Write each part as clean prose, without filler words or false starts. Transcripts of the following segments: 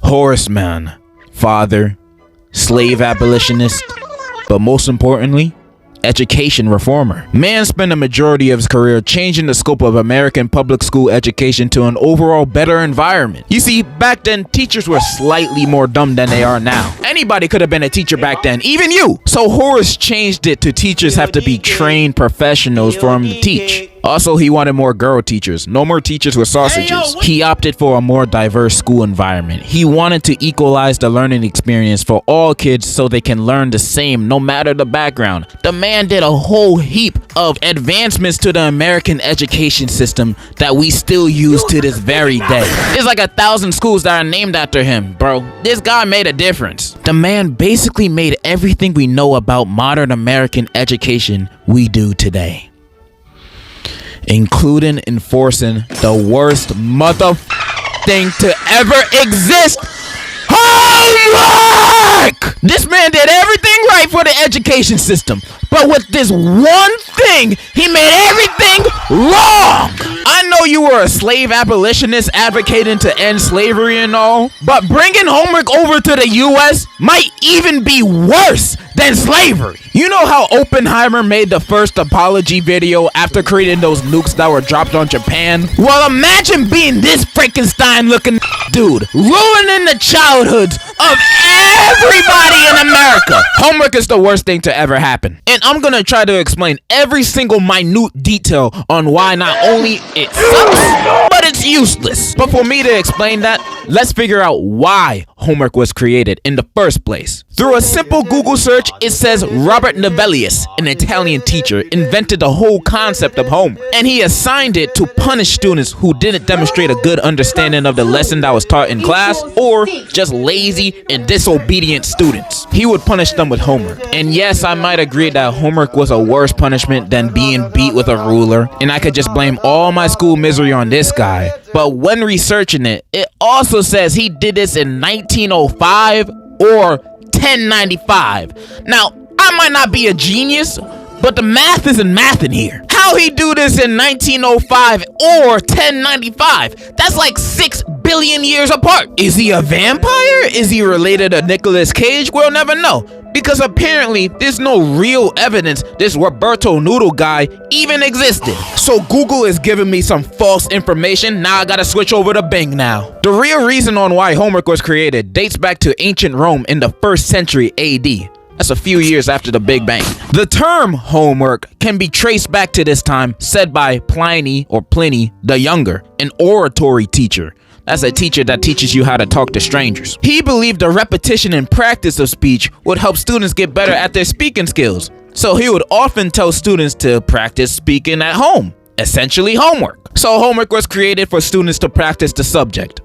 Horace Mann, father, slave abolitionist, but most importantly, education reformer. Mann spent a majority of his career changing the scope of American public school education to an overall better environment. You see, back then, teachers were slightly more dumb than they are now. Anybody could have been a teacher back then, even you. So Horace changed it to teachers have to be trained professionals for him to teach. Also, he wanted more girl teachers, no more teachers with sausages. He opted for a more diverse school environment. He wanted to equalize the learning experience for all kids so they can learn the same no matter the background. The man did a whole heap of advancements to the American education system that we still use to this very day. There's like 1,000 schools that are named after him, bro. This guy made a difference. The man basically made everything we know about modern American education we do today, including enforcing the worst mother thing to ever exist: homework! This man did everything right for the education system, but with this one thing, he made everything wrong. I know you were a slave abolitionist advocating to end slavery and all, but bringing homework over to the US might even be worse than slavery. You know how Oppenheimer made the first apology video after creating those nukes that were dropped on Japan? Well, imagine being this Frankenstein looking dude, ruining the childhoods of everybody in America. Homework is the worst thing to ever happen. And I'm gonna try to explain every single minute detail on why not only it sucks, but it's useless. But for me to explain that, let's figure out why homework was created in the first place. Through a simple Google search, it says Robert Novellius, an Italian teacher, invented the whole concept of homework, and he assigned it to punish students who didn't demonstrate a good understanding of the lesson that was taught in class, or just lazy and disobedient students. He would punish them with homework. And yes, I might agree that homework was a worse punishment than being beat with a ruler, and I could just blame all my school misery on this guy. But when researching it, it also says he did this in 1905 or 1095. Now, I might not be a genius, but the math isn't math in here. How he do this in 1905 or 1095? That's like 6 billion years apart. Is he a vampire? Is he related to Nicolas Cage? We'll never know, because apparently there's no real evidence this Roberto Noodle guy even existed. So Google is giving me some false information. Now I gotta switch over to Bing now. The real reason on why homework was created dates back to ancient Rome in the 1st century AD. That's a few years after the Big Bang. The term homework can be traced back to this time, said by Pliny or Pliny the Younger, an oratory teacher. That's a teacher that teaches you how to talk to strangers. He believed the repetition and practice of speech would help students get better at their speaking skills. So he would often tell students to practice speaking at home, essentially homework. So homework was created for students to practice the subject.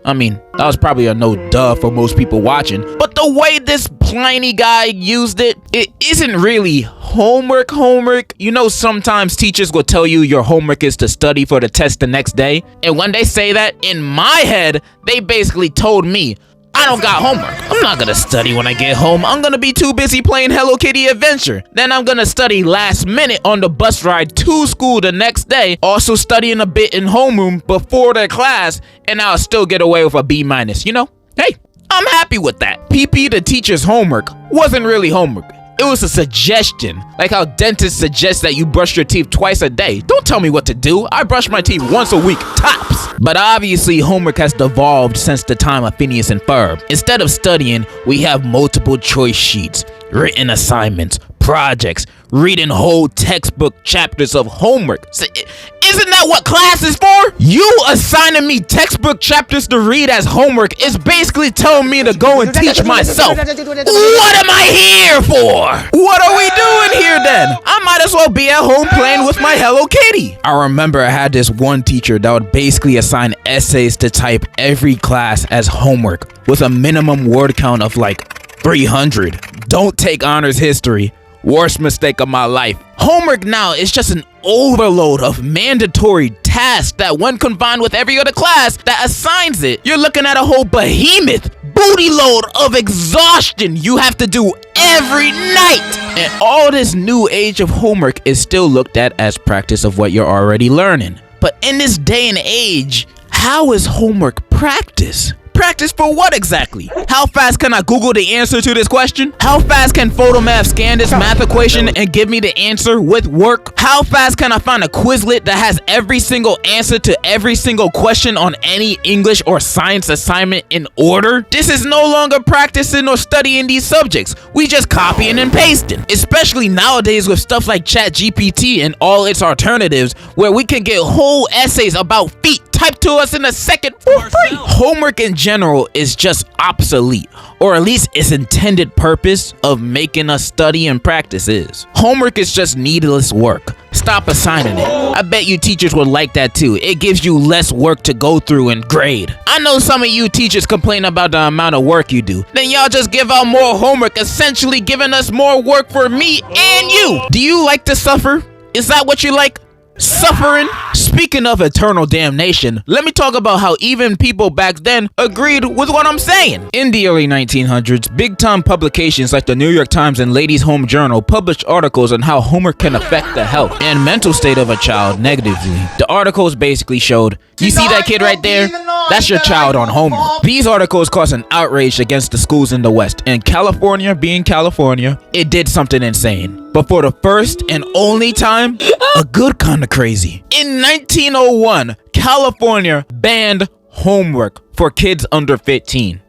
I mean, that was probably a no duh for most people watching, but the way this Pliny guy used it, it isn't really homework. You know, sometimes teachers will tell you your homework is to study for the test the next day, and when they say that, in my head, they basically told me, I don't got homework. I'm not gonna study when I get home. I'm gonna be too busy playing Hello Kitty Adventure. Then I'm gonna study last minute on the bus ride to school the next day, also studying a bit in homeroom before their class, and I'll still get away with a B-. You know? Hey, I'm happy with that. PP, the teacher's homework, wasn't really homework. It was a suggestion, like how dentists suggest that you brush your teeth twice a day. Don't tell me what to do. I brush my teeth once a week, tops. But obviously, homework has devolved since the time of Phineas and Ferb. Instead of studying, we have multiple choice sheets, written assignments, projects, reading whole textbook chapters of homework. Isn't that what class is for? You assigning me textbook chapters to read as homework is basically telling me to go and teach myself. What am I here for? What are we doing here then? I might as well be at home playing with my Hello Kitty. I remember I had this one teacher that would basically assign essays to type every class as homework with a minimum word count of like 300. Don't take honors history. Worst mistake of my life. Homework now is just an overload of mandatory tasks that when combined with every other class that assigns it, you're looking at a whole behemoth booty load of exhaustion you have to do every night. And all this new age of homework is still looked at as practice of what you're already learning. But in this day and age, how is homework practice? Practice for what exactly? How fast can I Google the answer to this question? How fast can Photomath scan this math equation and give me the answer with work? How fast can I find a Quizlet that has every single answer to every single question on any English or science assignment in order? This is no longer practicing or studying these subjects. We just copying and pasting. Especially nowadays with stuff like ChatGPT and all its alternatives, where we can get whole essays about feet typed to us in a second for free. Homework in general is just obsolete, or at least its intended purpose of making us study and practice is. Homework is just needless work. Stop assigning it. I bet you teachers would like that too. It gives you less work to go through and grade. I know some of you teachers complain about the amount of work you do. Then y'all just give out more homework, essentially giving us more work for me and you. Do you like to suffer? Is that what you like? Suffering? Speaking of eternal damnation, let me talk about how even people back then agreed with what I'm saying. In the early 1900s, big-time publications like the New York Times and Ladies' Home Journal published articles on how homework can affect the health and mental state of a child negatively. The articles basically showed, you see that kid right there? That's your child on homework. These articles caused an outrage against the schools in the West, and California being California, it did something insane. But for the first and only time, a good kind of crazy. In 1901, California banned homework for kids under 15.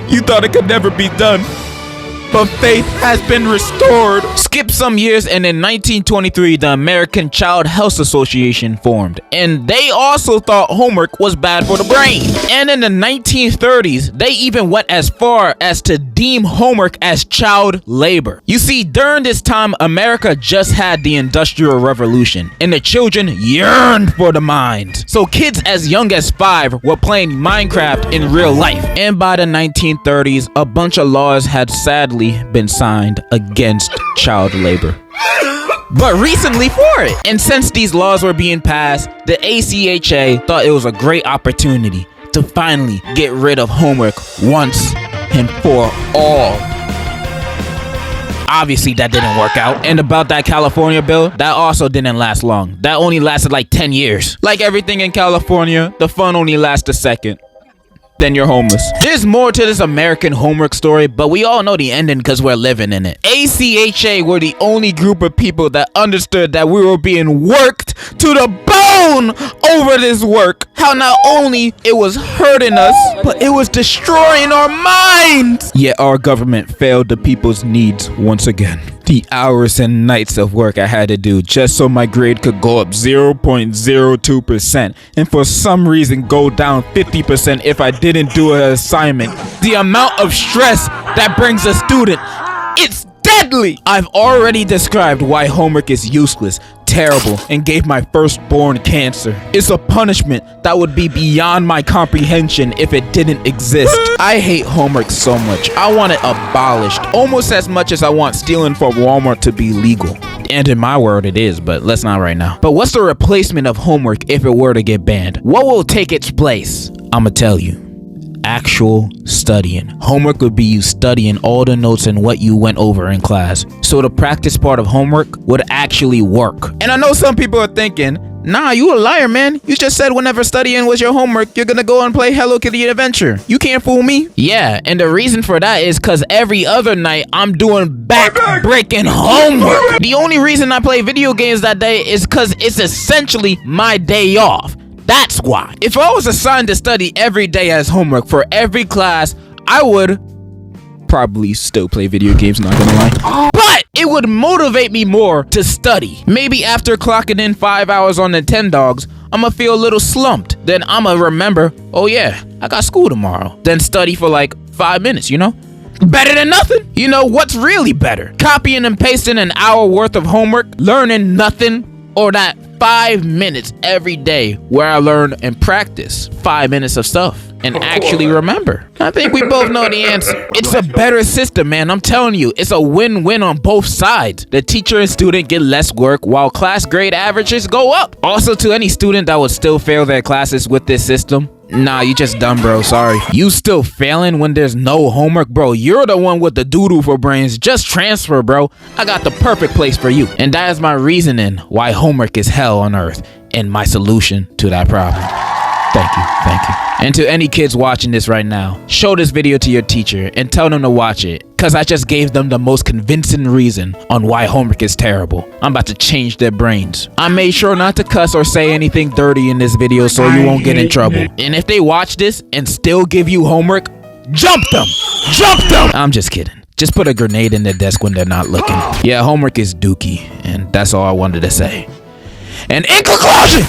You thought it could never be done, but faith has been restored. Skip some years, and in 1923, the American Child Health Association formed, and they also thought homework was bad for the brain. And in the 1930s, they even went as far as to deem homework as child labor. You see, during this time, America just had the Industrial Revolution, and the children yearned for the mines. So kids as young as 5 were playing Minecraft in real life. And by the 1930s, a bunch of laws had sadly been signed against child labor, but recently for it. And since these laws were being passed, the ACHA thought it was a great opportunity to finally get rid of homework once and for all. Obviously that didn't work out. And about that California bill, that also didn't last long. That only lasted like 10 years. Like everything in California, the fun only lasts a second. Then you're homeless. There's more to this American homework story, but we all know the ending because we're living in it. ACHA were the only group of people that understood that we were being worked to the bone over this work. How not only it was hurting us, but it was destroying our minds. Yet our government failed the people's needs once again. The hours and nights of work I had to do just so my grade could go up 0.02% and for some reason go down 50% if I didn't do an assignment. The amount of stress that brings a student, it's deadly. I've already described why homework is useless, terrible, and gave my firstborn cancer. It's a punishment that would be beyond my comprehension if it didn't exist. I hate homework so much. I want it abolished, almost as much as I want stealing from Walmart to be legal. And in my world it is, but let's not right now. But what's the replacement of homework if it were to get banned? What will take its place? I'ma tell you. Actual studying. Homework would be you studying all the notes and what you went over in class. So the practice part of homework would actually work. And I know some people are thinking, nah, you a liar, man. You just said whenever studying was your homework, you're gonna go and play Hello Kitty Adventure. You can't fool me. Yeah, and the reason for that is because every other night I'm doing back-breaking homework. The only reason I play video games that day is because it's essentially my day off. That's why. If I was assigned to study every day as homework for every class, I would probably still play video games, not gonna lie. But it would motivate me more to study. Maybe after clocking in 5 hours on Nintendogs, I'ma feel a little slumped. Then I'ma remember, oh yeah, I got school tomorrow. Then study for like 5 minutes, you know? Better than nothing. You know what's really better? Copying and pasting an hour worth of homework, learning nothing, or that 5 minutes every day where I learn and practice 5 minutes of stuff and actually remember. I think we both know the answer. It's a better system, man. I'm telling you, it's a win-win on both sides. The teacher and student get less work while class grade averages go up. Also, to any student that would still fail their classes with this system, nah, you just dumb, bro. Sorry. You still failing when there's no homework, bro. You're the one with the doo-doo for brains. Just transfer, bro. I got the perfect place for you. And that is my reasoning why homework is hell on earth and my solution to that problem. Thank you. And to any kids watching this right now, show this video to your teacher and tell them to watch it, cause I just gave them the most convincing reason on why homework is terrible. I'm about to change their brains. I made sure not to cuss or say anything dirty in this video so you won't get in trouble. And if they watch this and still give you homework, jump them! I'm just kidding. Just put a grenade in their desk when they're not looking. Yeah, homework is dookie, and that's all I wanted to say. And in conclusion,